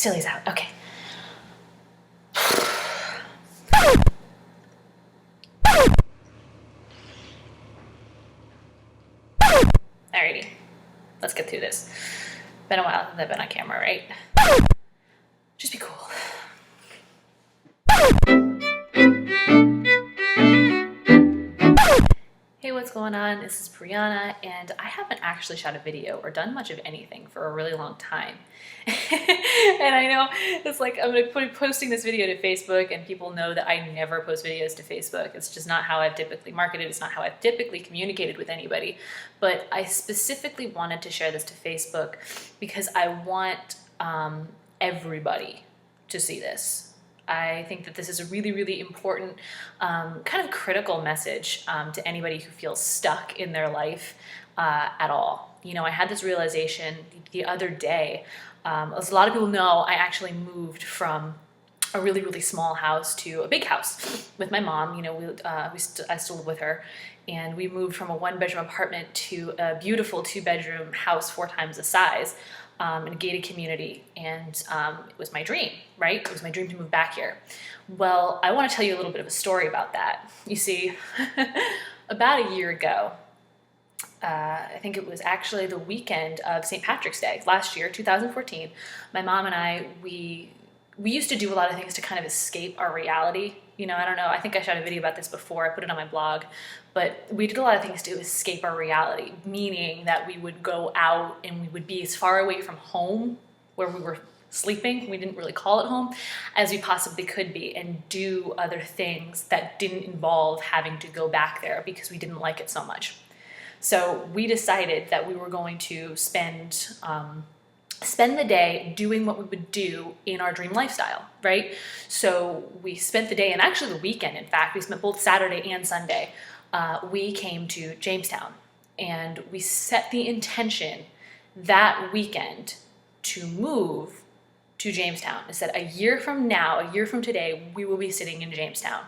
silly's out. Okay. Alrighty, let's get through this. Been a while since I've been on camera, right? Just be cool. Hey, what's going on? This is Brianna, and I haven't actually shot a video or done much of anything for a really long time. And I know it's like I'm going to be posting this video to Facebook, and people know that I never post videos to Facebook. It's just not how I've typically marketed. It's not how I've typically communicated with anybody. But I specifically wanted to share this to Facebook because I want everybody to see this. I think that this is a really, really important, kind of critical message to anybody who feels stuck in their life at all. You know, I had this realization the other day. As a lot of people know, I actually moved from a really, really small house to a big house with my mom. You know, I still live with her, and we moved from a one-bedroom apartment to a beautiful two-bedroom house 4 times the size. In a gated community, and it was my dream, right? It was my dream to move back here. Well, I want to tell you a little bit of a story about that. You see, about a year ago, I think it was actually the weekend of St. Patrick's Day last year, 2014, my mom and I, we used to do a lot of things to kind of escape our reality. You know, I don't know, I think I shot a video about this before, I put it on my blog, but we did a lot of things to escape our reality, meaning that we would go out and we would be as far away from home where we were sleeping, we didn't really call it home, as we possibly could be, and do other things that didn't involve having to go back there because we didn't like it so much. So we decided that we were going to spend the day doing what we would do in our dream lifestyle, right? So we spent the day, and actually the weekend, in fact, we spent both Saturday and Sunday. We came to Jamestown, and we set the intention that weekend to move to Jamestown. It said a year from now, a year from today, we will be sitting in Jamestown.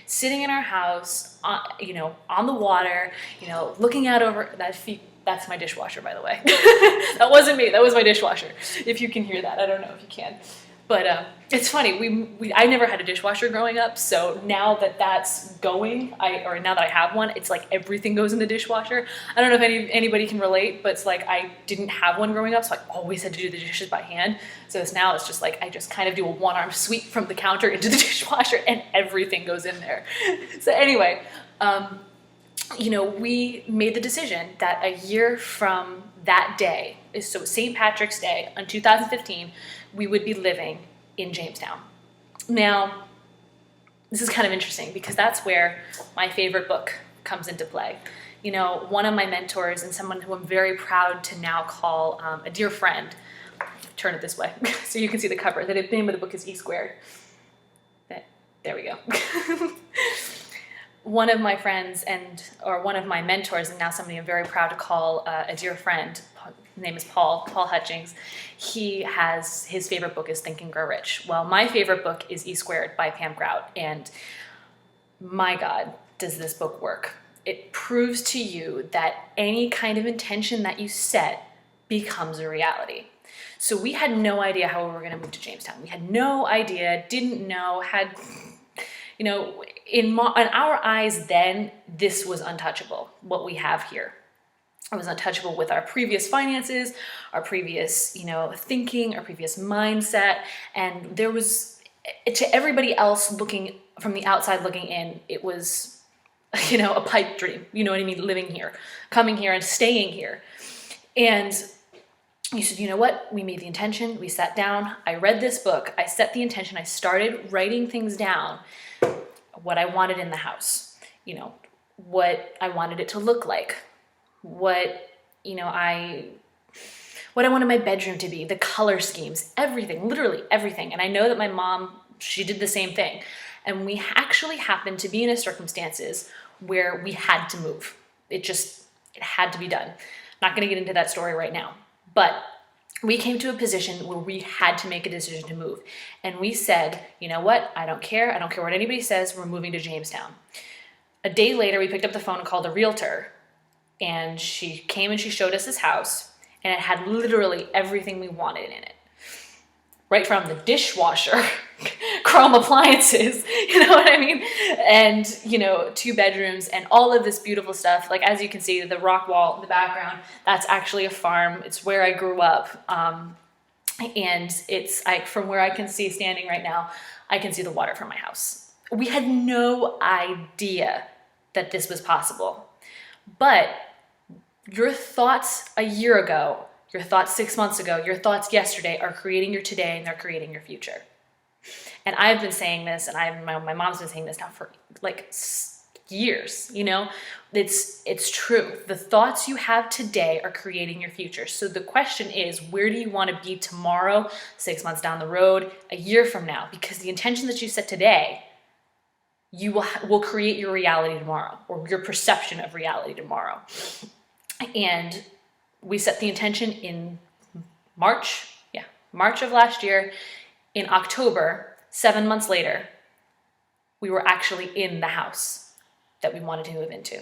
Sitting in our house, you know, on the water, you know, looking out over that feet. That's my dishwasher, by the way. That wasn't me, that was my dishwasher. If you can hear that, I don't know if you can. But it's funny, I never had a dishwasher growing up, so now that that's going, now that I have one, it's like everything goes in the dishwasher. I don't know if anybody can relate, but it's like I didn't have one growing up, so I always had to do the dishes by hand. So now it's just like I just kind of do a one-arm sweep from the counter into the dishwasher, and everything goes in there. So anyway, you know, we made the decision that a year from that day, so St. Patrick's Day in 2015, we would be living in Jamestown. Now, this is kind of interesting because that's where my favorite book comes into play. You know, one of my mentors and someone who I'm very proud to now call a dear friend, turn it this way so you can see the cover. The name of the book is Squared. There we go. One of my friends or one of my mentors, and now somebody I'm very proud to call a dear friend, his name is Paul Hutchings. His favorite book is Think and Grow Rich. Well, my favorite book is Squared by Pam Grout, and my God, does this book work. It proves to you that any kind of intention that you set becomes a reality. So we had no idea how we were gonna move to Jamestown. We had no idea, didn't know, you know, in our eyes then, this was untouchable, what we have here. It was untouchable with our previous finances, our previous, you know, thinking, our previous mindset. And there was, to everybody else looking from the outside looking in, it was, you know, a pipe dream. You know what I mean? Living here, coming here and staying here. And you said, you know what? We made the intention, we sat down, I read this book, I set the intention, I started writing things down, what I wanted in the house, you know, what I wanted it to look like, what I wanted my bedroom to be, the color schemes, everything, literally everything. And I know that my mom, she did the same thing. And we actually happened to be in circumstances where we had to move. It had to be done. Not gonna get into that story right now, but we came to a position where we had to make a decision to move. And we said, you know what? I don't care what anybody says, we're moving to Jamestown. A day later, we picked up the phone and called a realtor, and she came and she showed us this house, and it had literally everything we wanted in it. right from the dishwasher, chrome appliances, you know what I mean? And, you know, 2 bedrooms and all of this beautiful stuff. Like, as you can see, the rock wall in the background, that's actually a farm. It's where I grew up. And it's like, from where I can see standing right now, I can see the water from my house. We had no idea that this was possible. But your thoughts a year ago, your thoughts 6 months ago, your thoughts yesterday are creating your today, and they're creating your future. And I've been saying this, and my mom's been saying this now for like years, you know? It's true. The thoughts you have today are creating your future. So the question is, where do you want to be tomorrow, 6 months down the road, a year from now? Because the intention that you set today, you will create your reality tomorrow, or your perception of reality tomorrow. And we set the intention in March of last year. In October, 7 months later, we were actually in the house that we wanted to move into.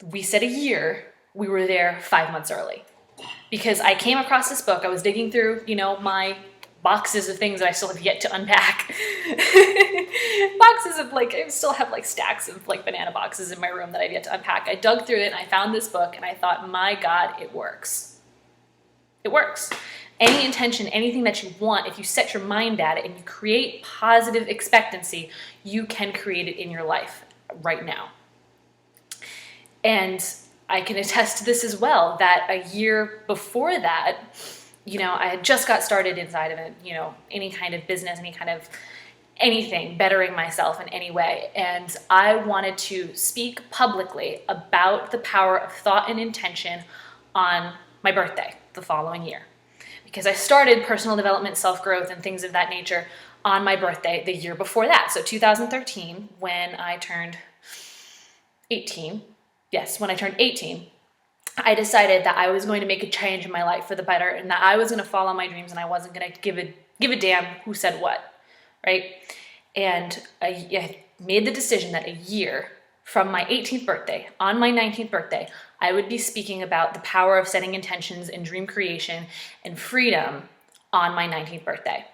We said a year, we were there 5 months early. Because I came across this book, I was digging through, you know, my boxes of things that I still have yet to unpack. Boxes of like, I still have like stacks of like banana boxes in my room that I've yet to unpack. I dug through it and I found this book and I thought, my God, it works. It works. Any intention, anything that you want, if you set your mind at it and you create positive expectancy, you can create it in your life right now. And I can attest to this as well, that a year before that, you know, I had just got started inside of it, you know, any kind of business, any kind of anything, bettering myself in any way. And I wanted to speak publicly about the power of thought and intention on my birthday the following year. Because I started personal development, self-growth, and things of that nature on my birthday the year before that. So 2013, when I turned 18, when I turned 18, I decided that I was going to make a change in my life for the better, and that I was going to follow my dreams, and I wasn't going to give a damn who said what, right? And I made the decision that a year from my 18th birthday, on my 19th birthday, I would be speaking about the power of setting intentions and dream creation and freedom on my 19th birthday.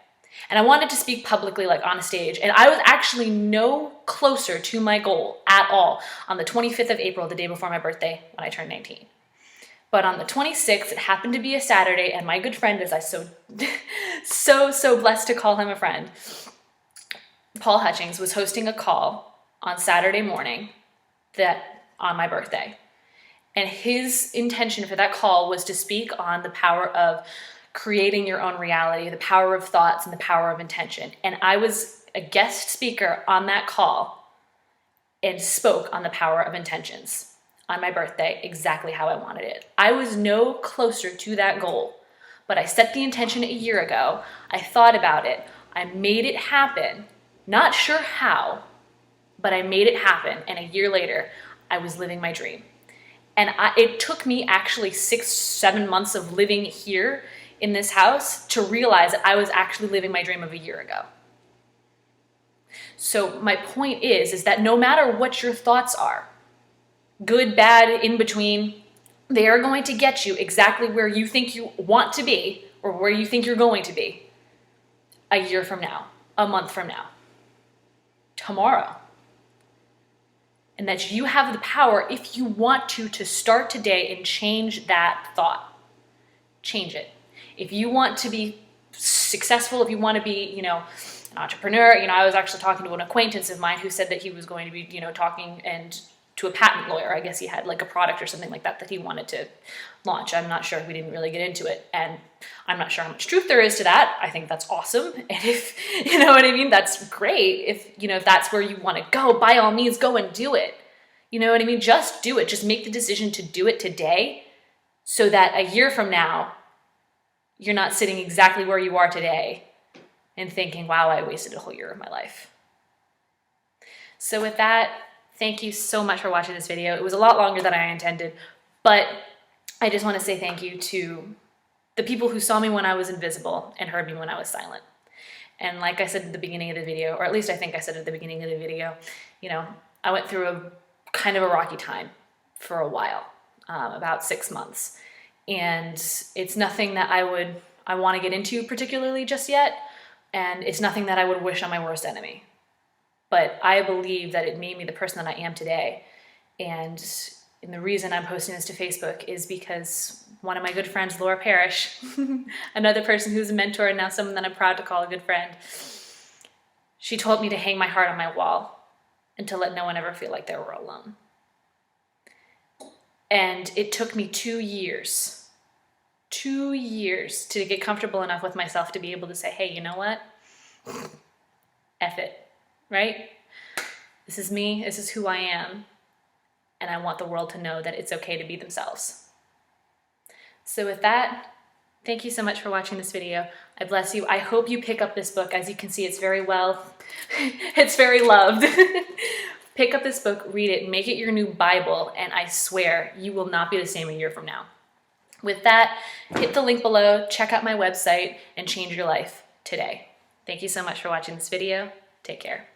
And I wanted to speak publicly, like on a stage, and I was actually no closer to my goal at all on the 25th of April, the day before my birthday, when I turned 19. But on the 26th, it happened to be a Saturday, and my good friend, as I so blessed to call him a friend, Paul Hutchings, was hosting a call on Saturday morning on my birthday. And his intention for that call was to speak on the power of creating your own reality, the power of thoughts, and the power of intention. And I was a guest speaker on that call and spoke on the power of intentions on my birthday, exactly how I wanted it. I was no closer to that goal, but I set the intention a year ago. I thought about it. I made it happen. Not sure how, but I made it happen. And a year later, I was living my dream. And it took me actually 6-7 months of living here in this house to realize that I was actually living my dream of a year ago. So my point is that no matter what your thoughts are, good, bad, in between, they are going to get you exactly where you think you want to be, or where you think you're going to be a year from now, a month from now, tomorrow. And that you have the power, if you want to start today and change that thought. Change it. If you want to be successful, if you want to be, you know, an entrepreneur, you know, I was actually talking to an acquaintance of mine who said that he was going to be, you know, talking to a patent lawyer. I guess he had like a product or something like that he wanted to launch. I'm not sure. We didn't really get into it. And I'm not sure how much truth there is to that. I think that's awesome. And if, you know what I mean, that's great. If, you know, if that's where you want to go, by all means, go and do it. You know what I mean? Just do it. Just make the decision to do it today, so that a year from now, you're not sitting exactly where you are today and thinking, wow, I wasted a whole year of my life. So with that, thank you so much for watching this video. It was a lot longer than I intended, but I just want to say thank you to the people who saw me when I was invisible and heard me when I was silent. And like I said at the beginning of the video, or at least I think I said at the beginning of the video, you know, I went through a kind of a rocky time for a while, about 6 months. And it's nothing that I would I want to get into particularly just yet, and it's nothing that I would wish on my worst enemy. But I believe that it made me the person that I am today. And the reason I'm posting this to Facebook is because one of my good friends, Laura Parrish, another person who's a mentor and now someone that I'm proud to call a good friend, she told me to hang my heart on my wall and to let no one ever feel like they were alone. And it took me 2 years to get comfortable enough with myself to be able to say, hey, you know what? F it, right? This is me, this is who I am, and I want the world to know that it's okay to be themselves. So with that, thank you so much for watching this video. I bless you. I hope you pick up this book. As you can see, it's very it's very loved. Pick up this book, read it, make it your new Bible, and I swear you will not be the same a year from now. With that, hit the link below, check out my website, and change your life today. Thank you so much for watching this video. Take care.